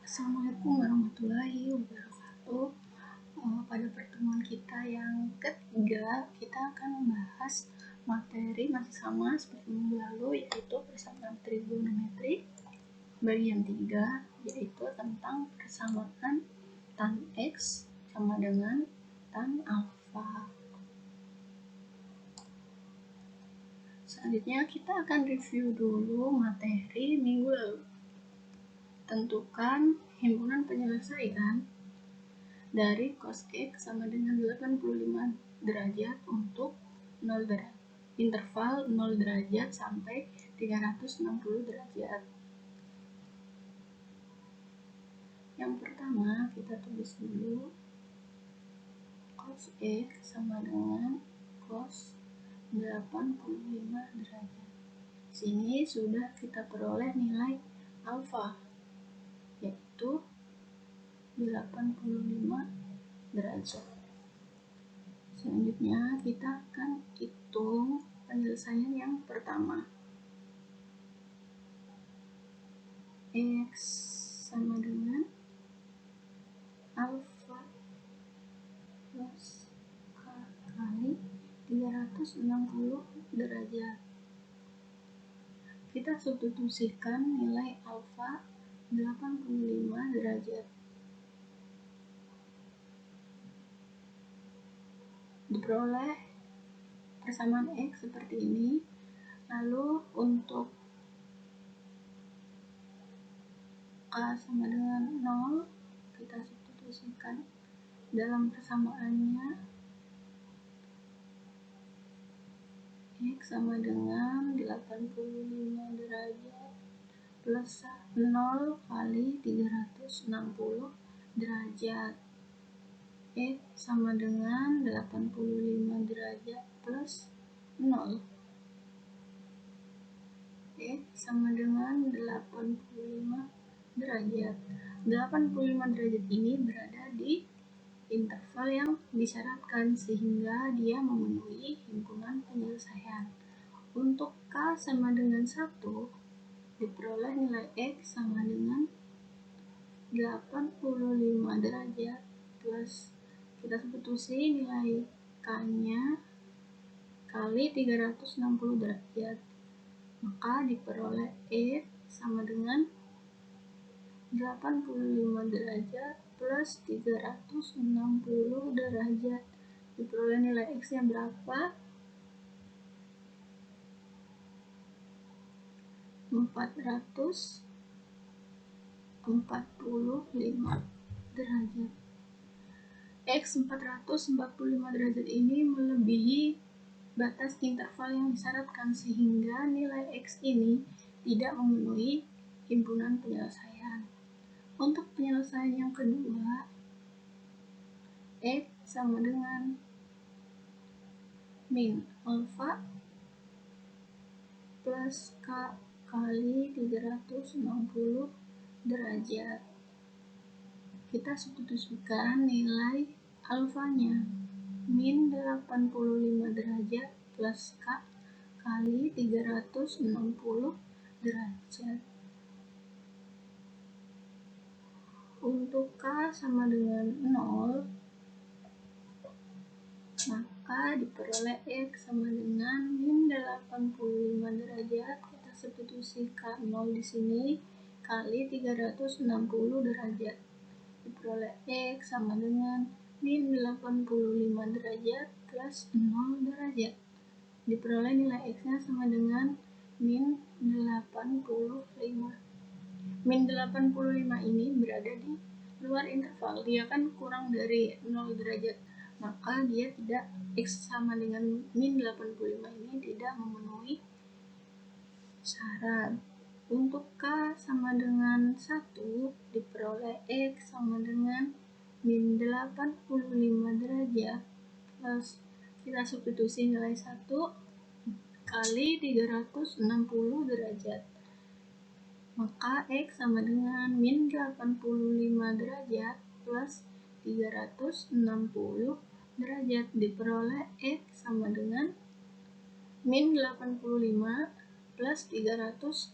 Assalamualaikum warahmatullahi wabarakatuh. Pada pertemuan kita yang ketiga, kita akan membahas materi masih sama seperti minggu lalu, yaitu persamaan trigonometri bagian 3, yaitu tentang persamaan tan X sama dengan tan alfa. Selanjutnya kita akan review dulu materi minggu lalu. Tentukan himpunan penyelesaian dari cos X sama dengan 85 derajat untuk 0 derajat. Interval 0 derajat sampai 360 derajat. Yang pertama kita tulis dulu cos X sama dengan cos 85 derajat. Sini sudah kita peroleh nilai alfa, yaitu 85 derajat. Selanjutnya kita akan hitung penyelesaian yang pertama. X sama dengan alfa plus K kali 360 derajat. Kita substitusikan nilai alfa 85 derajat. Diperoleh persamaan X seperti ini. Lalu untuk K sama dengan 0, kita substitusikan dalam persamaannya. X sama dengan 85 derajat plus 0 kali 360 derajat. X sama dengan 85 derajat plus 0. X sama dengan 85 derajat. 85 derajat ini berada di interval yang disyaratkan sehingga dia memenuhi himpunan penyelesaian. Untuk K sama dengan 1, diperoleh nilai X sama dengan 85 derajat plus kita substitusi nilai K-nya kali 360 derajat. Maka diperoleh X sama dengan 85 derajat plus 360 derajat. Diperoleh nilai X-nya berapa? 445 derajat. X 445 derajat ini melebihi batas interval yang disyaratkan sehingga nilai X ini tidak memenuhi himpunan penyelesaian. Untuk penyelesaian yang kedua, X sama dengan min alfa plus K kali 360 derajat. Kita substitusikan nilai alfanya, min 85 derajat plus K kali 360 derajat. Untuk K sama dengan 0, maka diperoleh X sama dengan min 85 derajat. Kita substitusi K0 di sini kali 360 derajat. Diperoleh X sama dengan min 85 derajat plus 0 derajat. Diperoleh nilai X-nya sama dengan min 85. Min 85 ini berada di luar interval, dia kan kurang dari 0 derajat, maka dia tidak, X sama dengan min 85 ini tidak memenuhi syarat. Untuk K sama dengan 1, diperoleh X sama dengan min 85 derajat plus kita substitusi nilai 1 kali 360 derajat. Maka X sama dengan min 85 derajat plus 360 derajat. Diperoleh X sama dengan min 85 plus 360.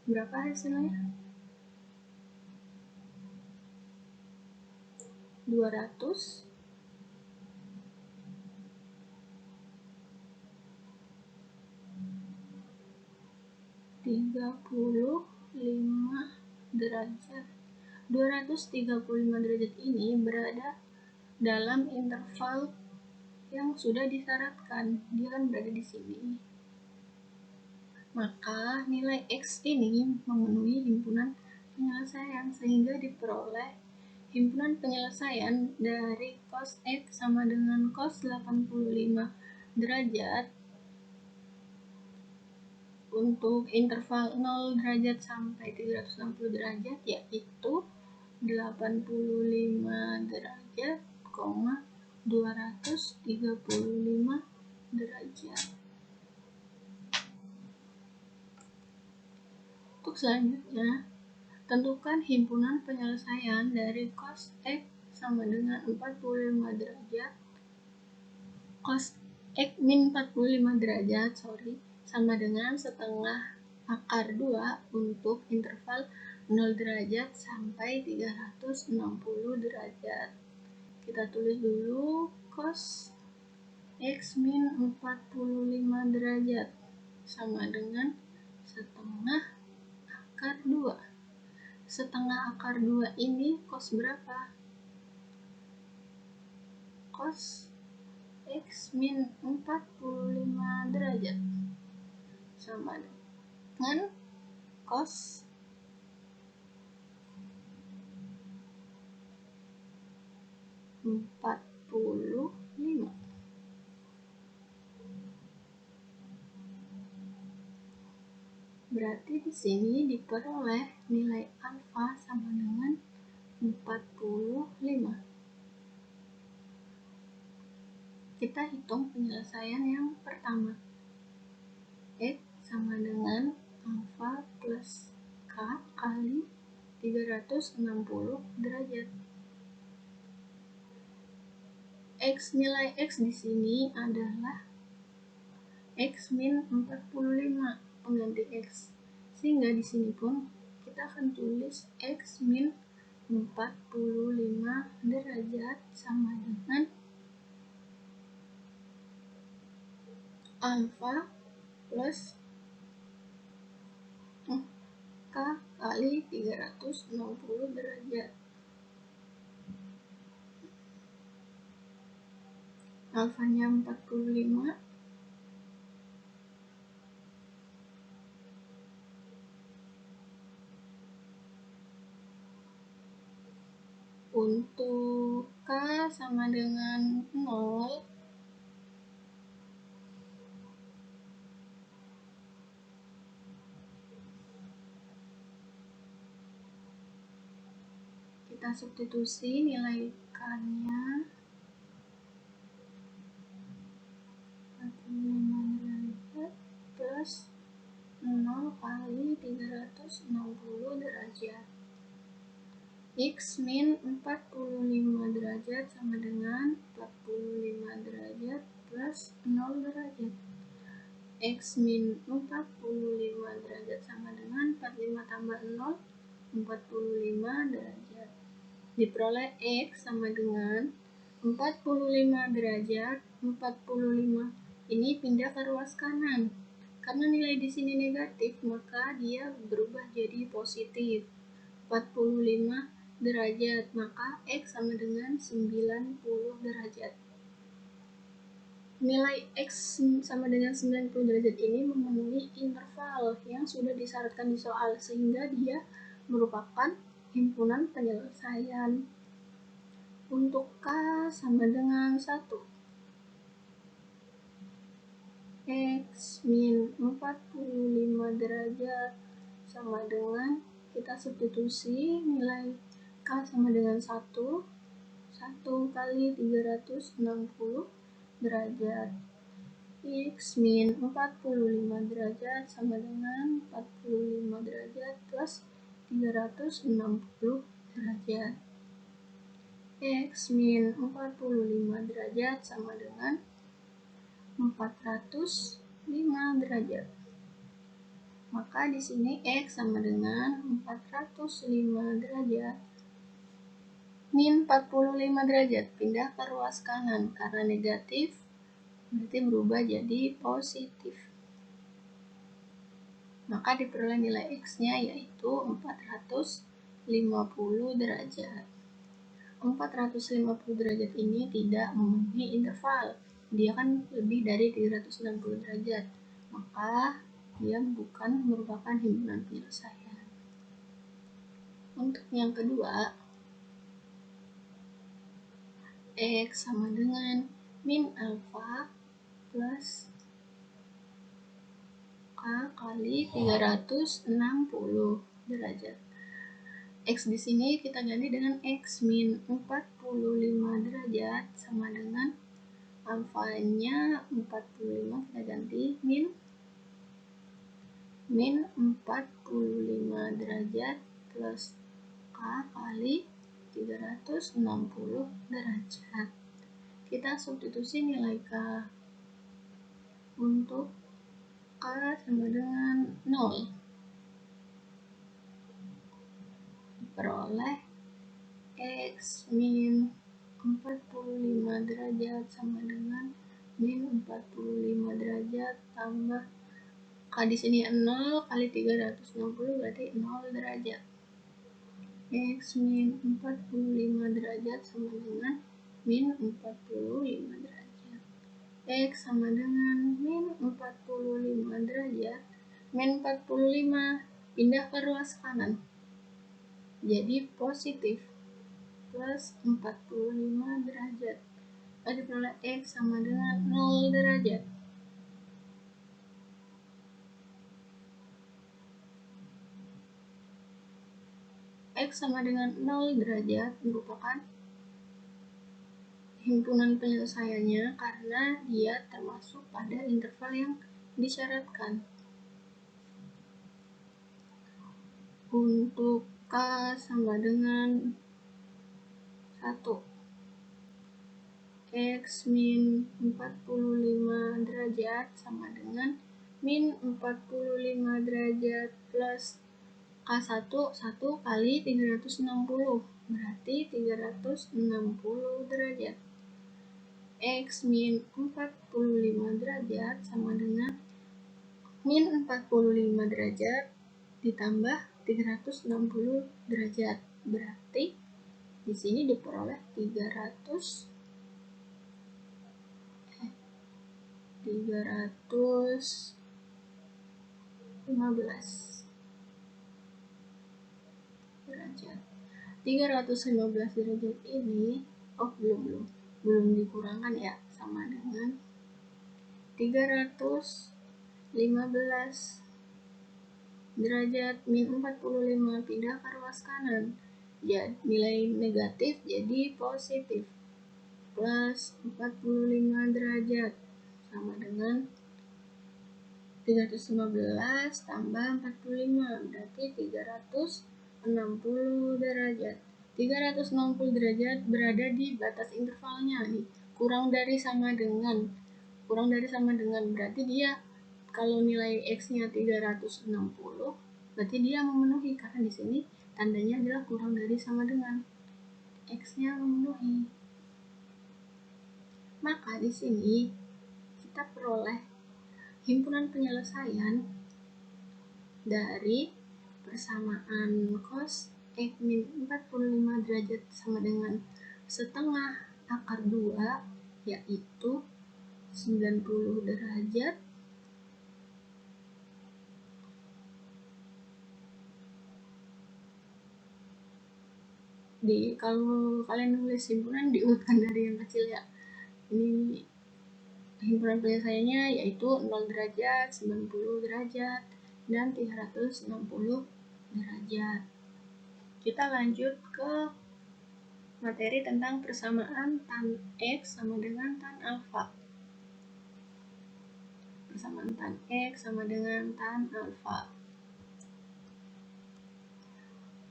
Berapa hasilnya? 200 35 derajat. 235 derajat ini berada dalam interval yang sudah disyaratkan. Dia kan berada di sini. Maka nilai X ini memenuhi himpunan penyelesaian, sehingga diperoleh himpunan penyelesaian dari cos X sama dengan cos 85 derajat untuk interval 0 derajat sampai 360 derajat, yaitu 85 derajat, 235 derajat. Untuk selanjutnya, tentukan himpunan penyelesaian dari cos X sama dengan 45 derajat, cos X min 45 derajat, sama dengan setengah akar 2 untuk interval 0 derajat sampai 360 derajat. Kita tulis dulu cos X min 45 derajat sama dengan setengah akar 2. Setengah akar 2 ini cos berapa? Cos X min 45 derajat sama dengan cos empat puluh lima. Berarti di sini diperoleh nilai alfa sama dengan 45. Kita hitung penyelesaian yang pertama. X sama dengan alfa plus K kali 360 derajat. Nilai X di sini adalah X min 45 pengganti X. Sehingga di sini pun kita akan tulis X min 45 derajat sama dengan alfa plus K kali 360 derajat. Alfanya 45, untuk K sama dengan 0, kita substitusi nilai K-nya 45 derajat plus 0 kali 360 derajat. X min 45 derajat sama dengan 45 derajat plus 0 derajat. X min 45 derajat sama dengan 45 tambah 0, 45 derajat. Diperoleh X sama dengan 45 derajat. 45 ini pindah ke ruas kanan. Karena nilai di sini negatif, maka dia berubah jadi positif. 45 derajat, maka X sama dengan 90 derajat. Nilai X sama dengan 90 derajat ini memenuhi interval yang sudah disyaratkan di soal, sehingga dia merupakan himpunan penyelesaian. Untuk K sama dengan 1. X min 45 derajat sama dengan, kita substitusi nilai K sama dengan 1 kali 360 derajat. X min 45 derajat sama dengan 45 derajat plus 360 derajat. X min 45 derajat sama dengan 405 derajat. Maka di sini X sama dengan 405 derajat. min 45 derajat, pindah ke ruas kanan. Karena negatif, berarti berubah jadi positif. Maka diperoleh nilai X-nya yaitu 450 derajat. 450 derajat ini tidak memenuhi interval. Dia kan lebih dari 360 derajat. Maka dia bukan merupakan himpunan penyelesaian. Untuk yang kedua, X sama dengan min alfa plus K kali 360 derajat. X di sini kita ganti dengan X min 45 derajat sama dengan alfanya 45 kita ganti min 45 derajat plus K kali 360 derajat. Kita substitusi nilai K. Untuk K sama dengan 0. Peroleh X min 45 derajat sama dengan min 45 derajat tambah K di sini 0 kali 360 berarti 0 derajat. X min 45 derajat sama dengan min 45 derajat. X sama dengan min 45 derajat. Min 45 pindah ke ruas kanan. Jadi positif plus 45 derajat. Tadi peroleh X sama dengan 0 derajat. X sama dengan 0 derajat merupakan himpunan penyelesaiannya karena dia termasuk pada interval yang disyaratkan. Untuk K sama dengan 1. X min 45 derajat sama dengan min 45 derajat plus K1 1 kali 360 berarti 360 derajat. X min 45 derajat sama dengan min 45 derajat ditambah 360 derajat. Berarti di sini diperoleh 315 derajat. 315 derajat ini belum dikurangkan ya, sama dengan 315 derajat min 45 pindah ke ruas kanan. Ya, nilai negatif jadi positif plus 45 derajat sama dengan 315 tambah 45 berarti 360 derajat. 360 derajat berada di batas intervalnya nih, kurang dari sama dengan berarti dia kalau nilai X-nya 360 berarti dia memenuhi karena di sini tandanya adalah kurang dari sama dengan. X-nya memenuhi. Maka di sini kita peroleh himpunan penyelesaian dari persamaan cos X min 45 derajat sama dengan setengah akar 2 yaitu 90 derajat kalau kalian nulis himpunan diurutkan dari yang kecil ya. Ini himpunan penyelesaiannya yaitu 0 derajat, 90 derajat, dan 360 derajat. Kita lanjut ke materi tentang persamaan tan X sama dengan tan alfa. Persamaan tan X sama dengan tan alfa.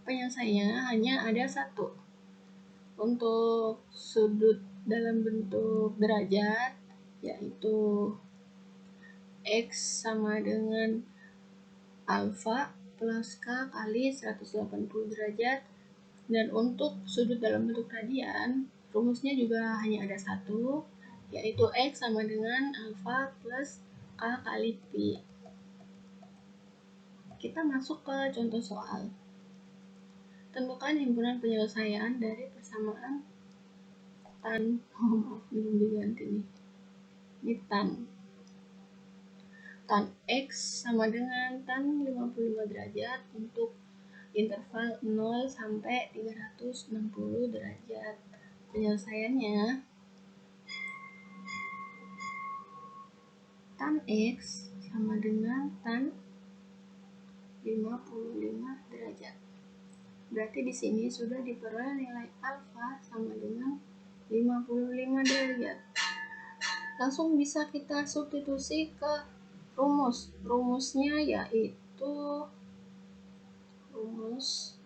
Penyelesaiannya hanya ada satu. Untuk sudut dalam bentuk derajat yaitu X sama dengan alfa plus K kali 180 derajat Dan untuk sudut dalam bentuk radian, rumusnya juga hanya ada satu, yaitu X sama dengan alfa plus K kali Pi. Kita masuk ke contoh soal. Tentukan himpunan penyelesaian dari persamaan tan, maaf belum diganti nih. Ini tan X sama dengan tan 55 derajat untuk interval 0 sampai 360 derajat. Penyelesaiannya tan X sama dengan tan 55 derajat. Berarti di sini sudah diperoleh nilai alfa sama dengan 55 derajat. Langsung bisa kita substitusi ke rumus. Rumusnya yaitu rumus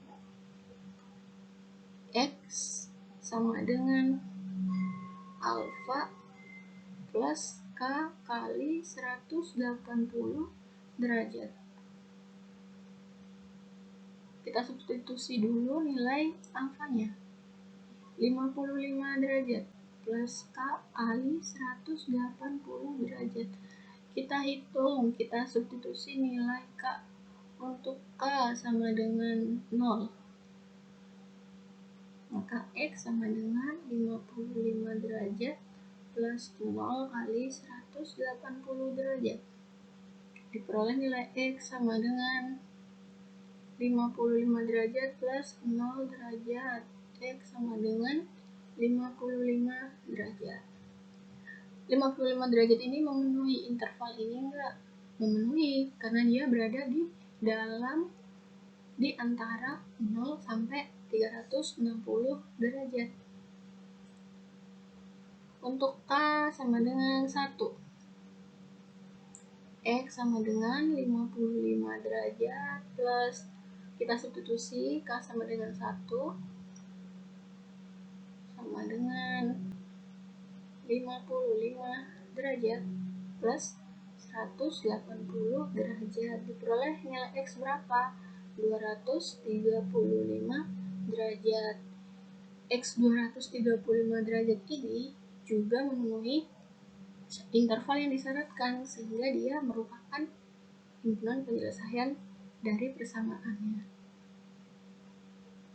X sama dengan alfa plus K kali 180 derajat. Kita substitusi dulu nilai alfanya. 55 derajat plus K kali 180 derajat. Kita hitung, kita substitusi nilai K. Untuk K sama dengan 0, maka X sama dengan 55 derajat plus 0 kali 180 derajat. Diperoleh nilai X sama dengan 55 derajat plus 0 derajat. X sama dengan 55 derajat. 55 derajat ini memenuhi interval ini enggak? Memenuhi, karena dia berada di antara 0 sampai 360 derajat. Untuk K sama dengan 1. X sama dengan 55 derajat plus kita substitusi K sama dengan 1 sama dengan 55 derajat plus 180 derajat. Diperoleh nilai X berapa? 235 derajat. X 235 derajat ini juga memenuhi interval yang disyaratkan, sehingga dia merupakan himpunan penyelesaian dari persamaannya.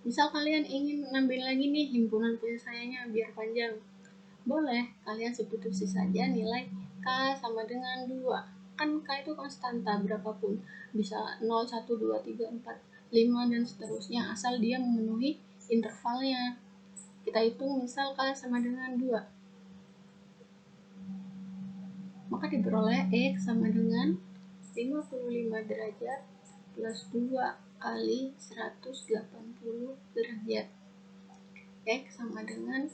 Misal kalian ingin ngambil lagi nih himpunan penyelesaiannya biar panjang, boleh kalian substitusi saja nilai K sama dengan 2. Kan K itu konstanta berapapun, bisa 0, 1, 2, 3, 4, 5 dan seterusnya, asal dia memenuhi intervalnya. Kita hitung misal K sama dengan 2, maka diperoleh X sama dengan 55 derajat plus 2 kali 180 derajat. X sama dengan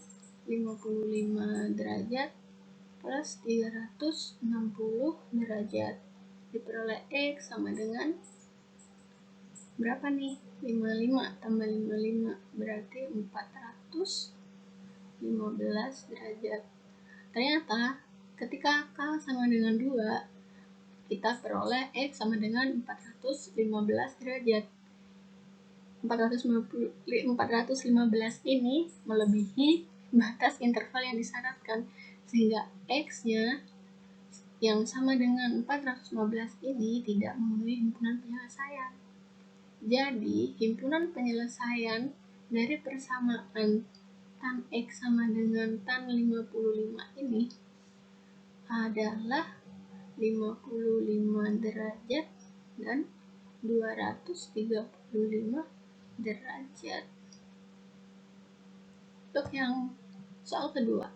55 derajat plus 360 derajat. Diperoleh X sama dengan berapa nih? 55 tambah 55 berarti 415 derajat. Ternyata ketika K sama dengan 2, kita peroleh X sama dengan 415 derajat. 415 ini melebihi batas interval yang disyaratkan, sehingga X-nya yang sama dengan 415 ini tidak memenuhi himpunan penyelesaian. Jadi, himpunan penyelesaian dari persamaan tan X sama dengan tan 55 ini adalah 55 derajat dan 235 derajat. Untuk yang soal kedua,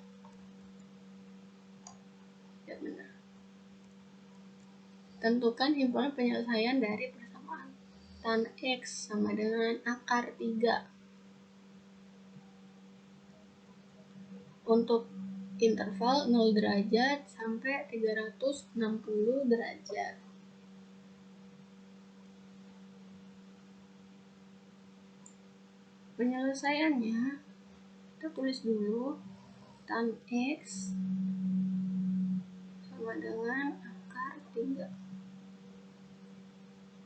ya benar. Tentukan himpunan penyelesaian dari persamaan tan X sama dengan akar 3 untuk interval 0 derajat sampai 360 derajat. Penyelesaiannya kita tulis dulu tan X sama dengan akar 3.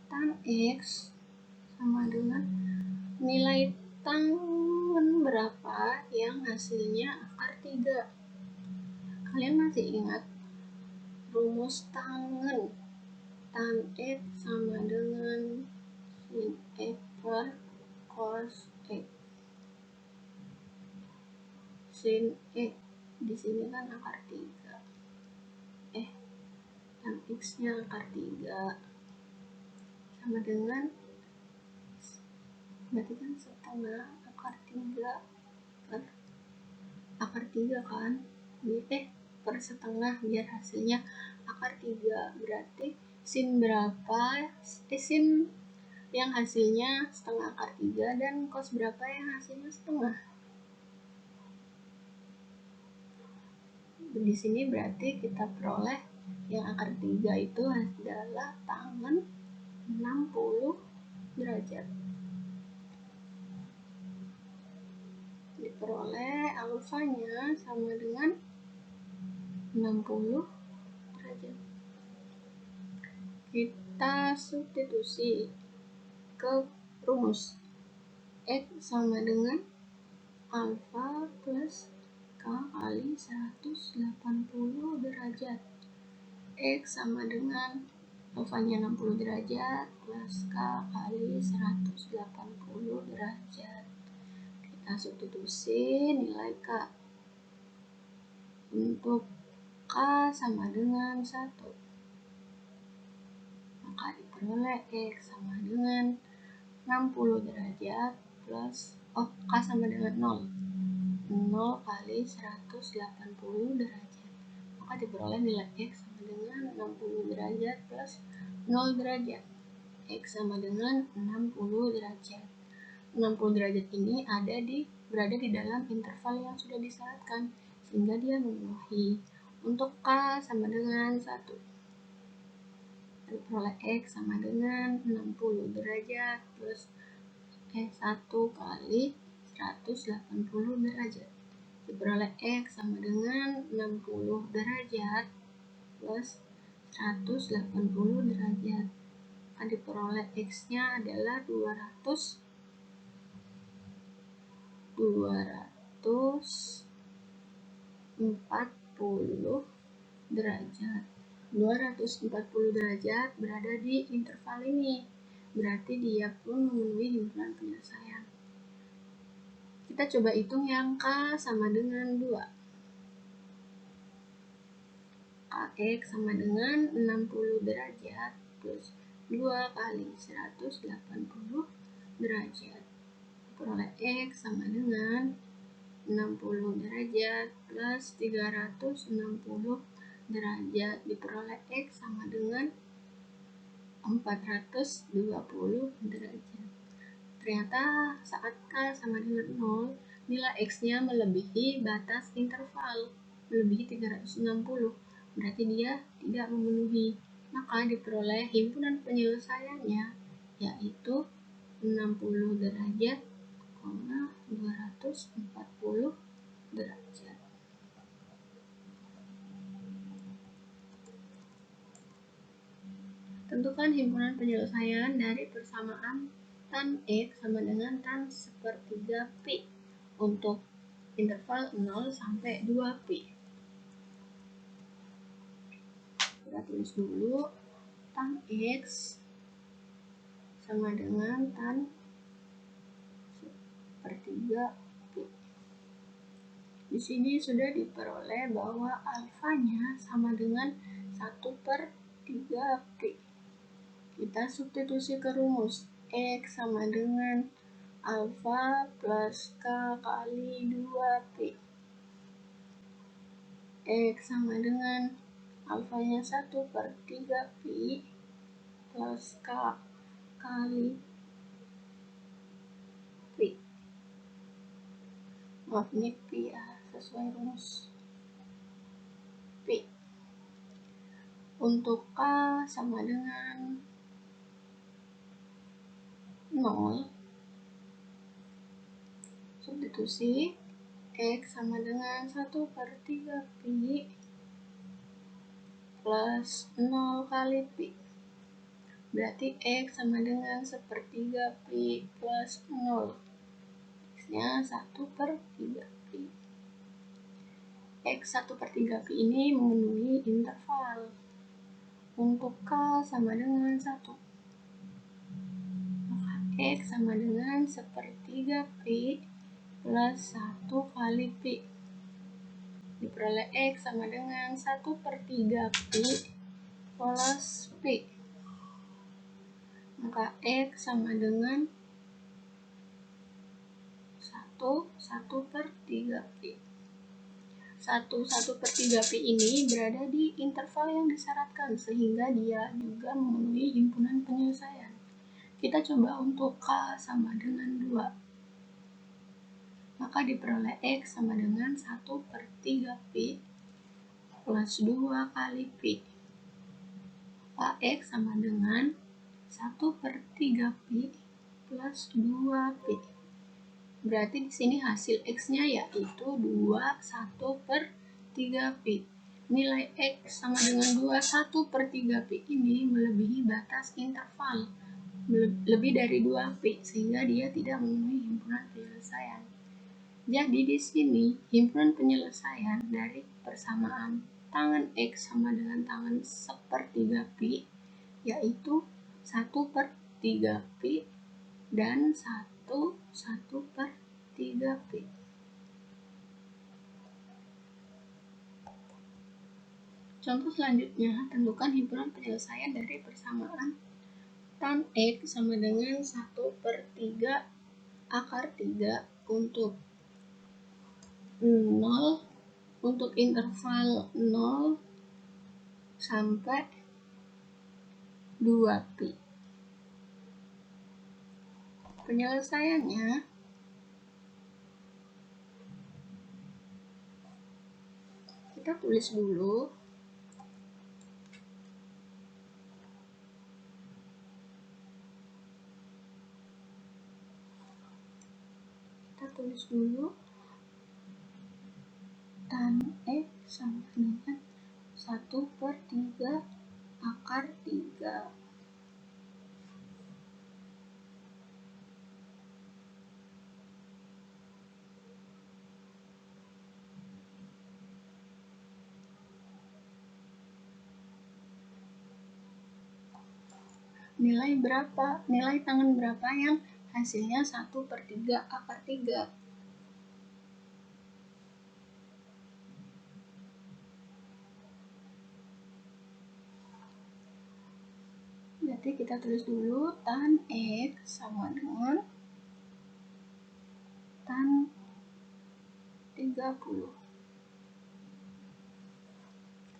Tan X sama dengan nilai tangen berapa yang hasilnya akar 3? Kalian masih ingat rumus tangen? Tan X sama dengan sin X per cos X. Sin X di sini kan akar 3. Tan X-nya akar 3 sama dengan, berarti kan setengah akar 3 per akar 3 kan, per setengah biar hasilnya akar 3. Berarti sin berapa, sin yang hasilnya setengah akar 3 dan cos berapa yang hasilnya setengah. Di sini berarti kita peroleh yang akar 3 itu adalah tangen 60 derajat. Diperoleh alfanya sama dengan 60 derajat. Kita substitusi ke rumus. X sama dengan alfa plus K kali 180 derajat. X sama dengan alfanya 60 derajat plus K kali 180 derajat. Kita substitusi nilai K. Untuk K sama dengan 1, maka diperoleh X sama dengan 60 derajat plus K sama dengan 0 kali 180 derajat, maka diperoleh nilai X sama dengan 60 derajat plus 0 derajat. X sama dengan 60 derajat. 60 derajat ini berada di dalam interval yang sudah disyaratkan, sehingga dia memenuhi. Untuk K sama dengan 1, diperoleh X sama dengan 60 derajat plus 1 kali 180 derajat. Diperoleh X sama dengan 60 derajat plus 180 derajat. Akan diperoleh X-nya adalah 240 derajat. 240 derajat berada di interval ini. Berarti dia pun memenuhi himpunan penyelesaian. Kita coba hitung yang K sama dengan 2. Kx sama dengan 60 derajat plus 2 kali 180 derajat. Peroleh X sama dengan 60 derajat plus 360 derajat. Diperoleh X sama dengan 420 derajat. Ternyata saat K sama dengan 0, nilai X-nya melebihi batas interval, melebihi 360. Berarti dia tidak memenuhi. Maka diperoleh himpunan penyelesaiannya, yaitu 60 derajat, 240 derajat. Tentukan himpunan penyelesaian dari persamaan tan X sama dengan tan sepertiga pi untuk interval 0 sampai 2 pi. Kita tulis dulu tan X sama dengan tan sepertiga pi. Di sini sudah diperoleh bahwa alfanya sama dengan 1/3 pi. Kita substitusi ke rumus. X sama dengan alfa plus K kali 2 pi. X sama dengan alfanya 1/3 pi plus K kali pi. Maaf, ini pi ya, sesuai rumus pi. Untuk K sama dengan 0, substitusi X sama dengan 1/3 pi plus 0 kali pi. Berarti X sama dengan 1/3 pi plus 0. X-nya 1/3 pi. X 1/3 pi ini memenuhi interval. Untuk K sama dengan 1. Maka X sama dengan 1/3 pi plus 1 kali pi. Diperoleh X sama dengan 1/3 pi plus pi. Maka X sama dengan 1/3 pi. 1/3 pi ini berada di interval yang disyaratkan, sehingga dia juga memenuhi himpunan penyelesaian. Kita coba untuk K sama dengan 2. Maka diperoleh X sama dengan 1/3 pi plus 2 kali pi. Maka X sama dengan 1/3 pi plus 2 pi. Berarti di sini hasil X-nya yaitu 1/3 pi. Nilai X sama dengan 1/3 pi ini melebihi batas interval, lebih dari 2 pi, sehingga dia tidak memenuhi himpunan penyelesaian. Jadi di sini himpunan penyelesaian dari persamaan tangen X sama dengan tangen 1/3 pi yaitu 1/3 pi dan 1/3 pi. Contoh selanjutnya, tentukan himpunan penyelesaian dari persamaan tan X sama dengan 1/3 akar 3 untuk 0 untuk interval 0 sampai 2 pi. Penyelesaiannya kita tulis dulu. Tan X sama dengan 1/3 akar 3. Nilai tangen berapa yang hasilnya 1/3 akar 3? Berarti kita tulis dulu tan X sama dengan tan 30.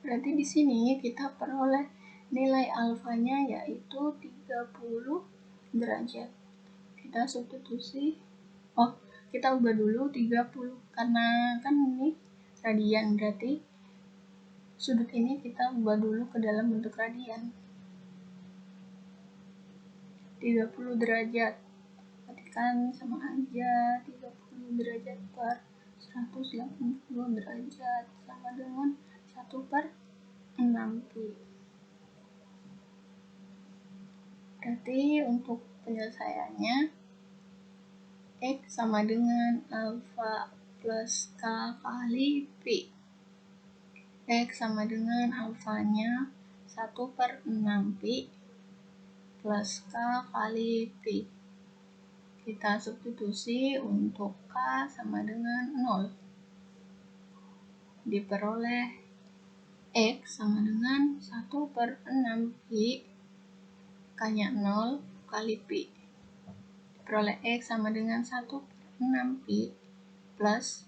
Berarti di sini kita peroleh nilai alfanya yaitu 30 derajat. Kita substitusi, kita ubah dulu 30 karena kan ini radian, berarti sudut ini kita ubah dulu ke dalam bentuk radian. 30 derajat, berarti kan sama aja 30 derajat per 180 derajat sama dengan 1/6 pi. Berarti untuk penyelesaiannya X sama dengan alfa plus K kali pi. X sama dengan alfanya 1/6 pi plus K kali pi. Kita substitusi untuk K sama dengan 0. Diperoleh X sama dengan 1/6 pi, K-nya 0 kali pi. Diperoleh X sama dengan 1/6 pi plus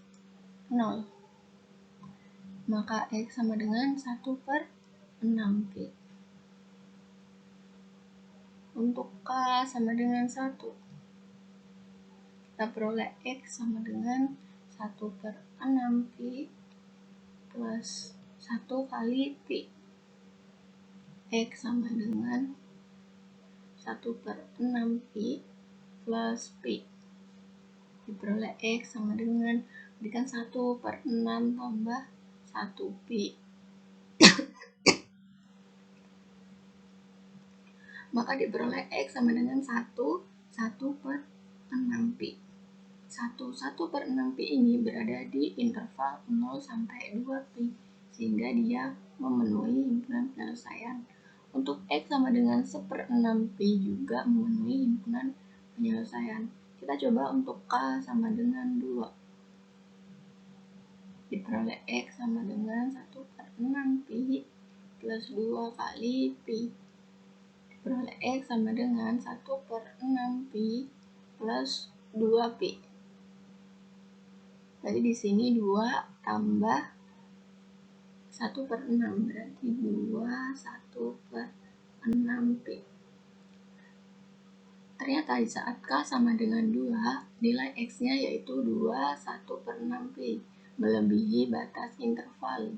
0. Maka X sama dengan 1/6 pi. Untuk K sama dengan 1, kita peroleh X sama dengan 1/6 pi plus 1 kali pi. X sama dengan 1/6 pi plus pi. Diperoleh X sama dengan, berikan 1/6 tambah 1 pi. Maka diperoleh X sama dengan 1/6 pi. 1/6 pi ini berada di interval 0 sampai 2 pi, sehingga dia memenuhi himpunan penyelesaian. Untuk X sama dengan 1/6 pi juga memenuhi himpunan penyelesaian. Kita coba untuk K sama dengan 2. Diperoleh X sama dengan 1/6 pi plus 2 kali pi. Diperoleh X sama dengan 1/6 pi plus 2 pi. Jadi di sini 2 tambah 1/6 berarti 2 1/6 pi. Ternyata di saat K sama dengan 2, nilai X-nya yaitu 2 1/6 pi, melebihi batas interval.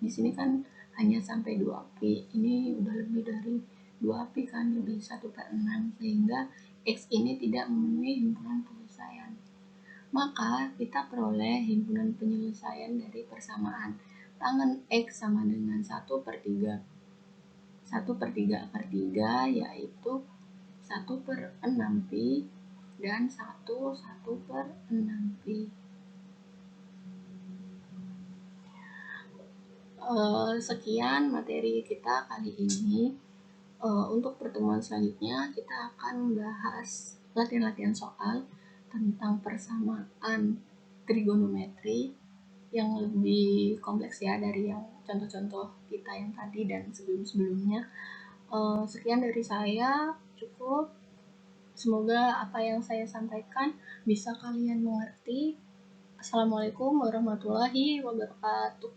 Di sini kan hanya sampai 2 pi, ini udah lebih dari 2 pi kan, lebih 1/6, sehingga X ini tidak memenuhi himpunan penyelesaian. Maka kita peroleh himpunan penyelesaian dari persamaan tangen X sama dengan 1/3 yaitu 1/6 pi dan 1/6 pi. Sekian materi kita kali ini. Untuk pertemuan selanjutnya kita akan membahas latihan-latihan soal tentang persamaan trigonometri yang lebih kompleks ya dari yang contoh-contoh kita yang tadi dan sebelum-sebelumnya. Sekian dari saya, cukup. Semoga apa yang saya sampaikan bisa kalian mengerti. Assalamualaikum warahmatullahi wabarakatuh.